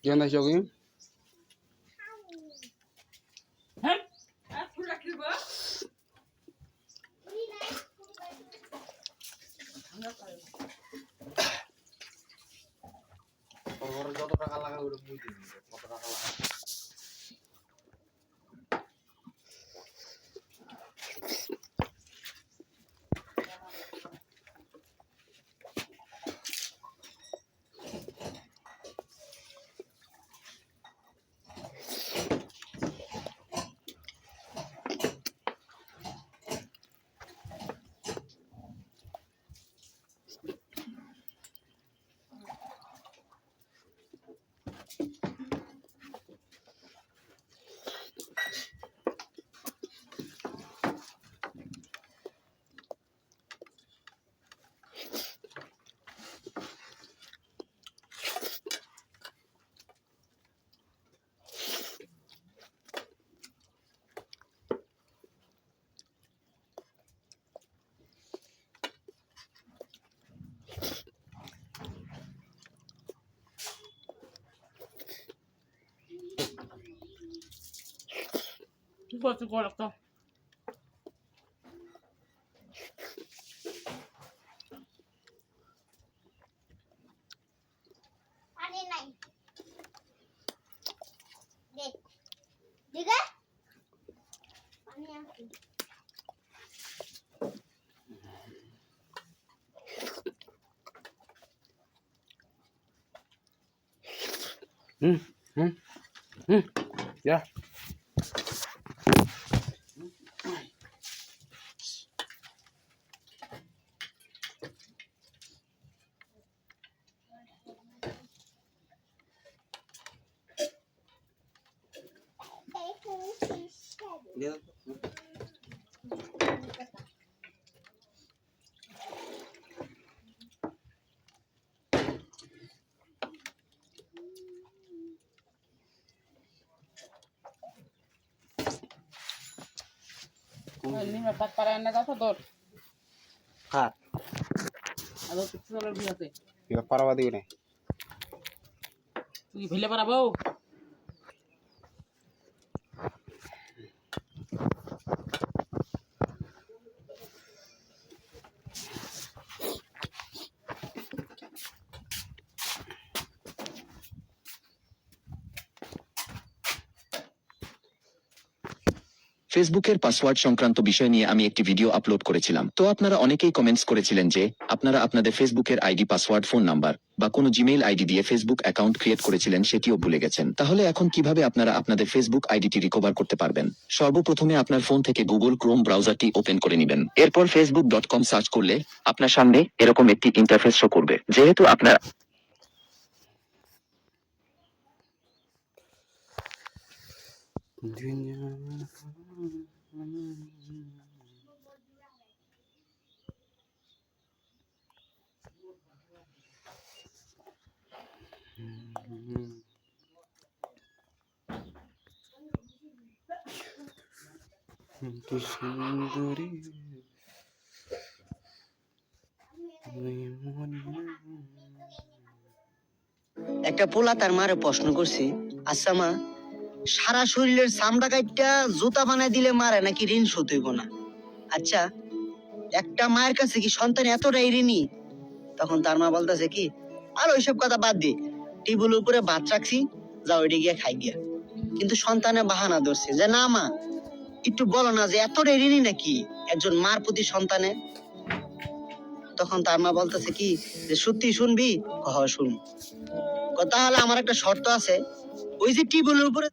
¿Qué onda, Shogun? যত টাকা লাগা ওটা বুঝি কত টাকা লাগা Tipo, ficou lá, tá? Ani nai. Dek. Juga? Ani aku. Ya. Lihat. Ini dapat parana dapat dor. Hah. Ada pixel lebih ada. Ya parwadi ini. Ini beli para bau. ফেসবুকের password সংক্রান্ত বিষয় নিয়ে আমি একটি ভিডিও আপলোড করেছিলাম। তো আপনারা অনেকেই কমেন্টস করেছিলেন যে আপনারা আপনাদের ফেসবুকের আইডি, পাসওয়ার্ড, ফোন নাম্বার বা কোনো জিমেইল আইডি দিয়ে ফেসবুক অ্যাকাউন্ট ক্রিয়েট করেছিলেন, সেটিও ভুলে গেছেন। তাহলে এখন কিভাবে আপনারা আপনাদের ফেসবুক আইডিটি রিকভার করতে পারবেন? সর্বপ্রথমে আপনার ফোন থেকে গুগল ক্রোম ব্রাউজারটি ওপেন করে নেবেন। এরপর facebook.com সার্চ করলে আপনার সামনে এরকম একটি ইন্টারফেস শো করবে। যেহেতু আপনার সুন্দরী একটা পোলা তার মারে প্রশ্ন করছি, আচ্ছা মা, সারা শরীরের চামড়া কাইটা জুতা বানাই দিলে মারে নাকি ঋণ শোধ হইব না? আচ্ছা, একটা মায়ের কাছে কি সন্তান এতটাই ঋণী? তখন তার মা বলতেছে কি, আর ওইসব কথা বাদ দি, টেবিলের উপরে ভাত রাখছি, যাও ওইটা গিয়ে খাই গিয়া। কিন্তু সন্তানে বাহানা ধরছে যে না মা, একটু বলো না যে এতটাই ঋণী নাকি একজন মার প্রতি সন্তানে? তখন তার মা বলতেছে কি যে সত্যি শুনবি? শুন। তাহলে আমার একটা শর্ত আছে, ওই যে টেবিলের উপরে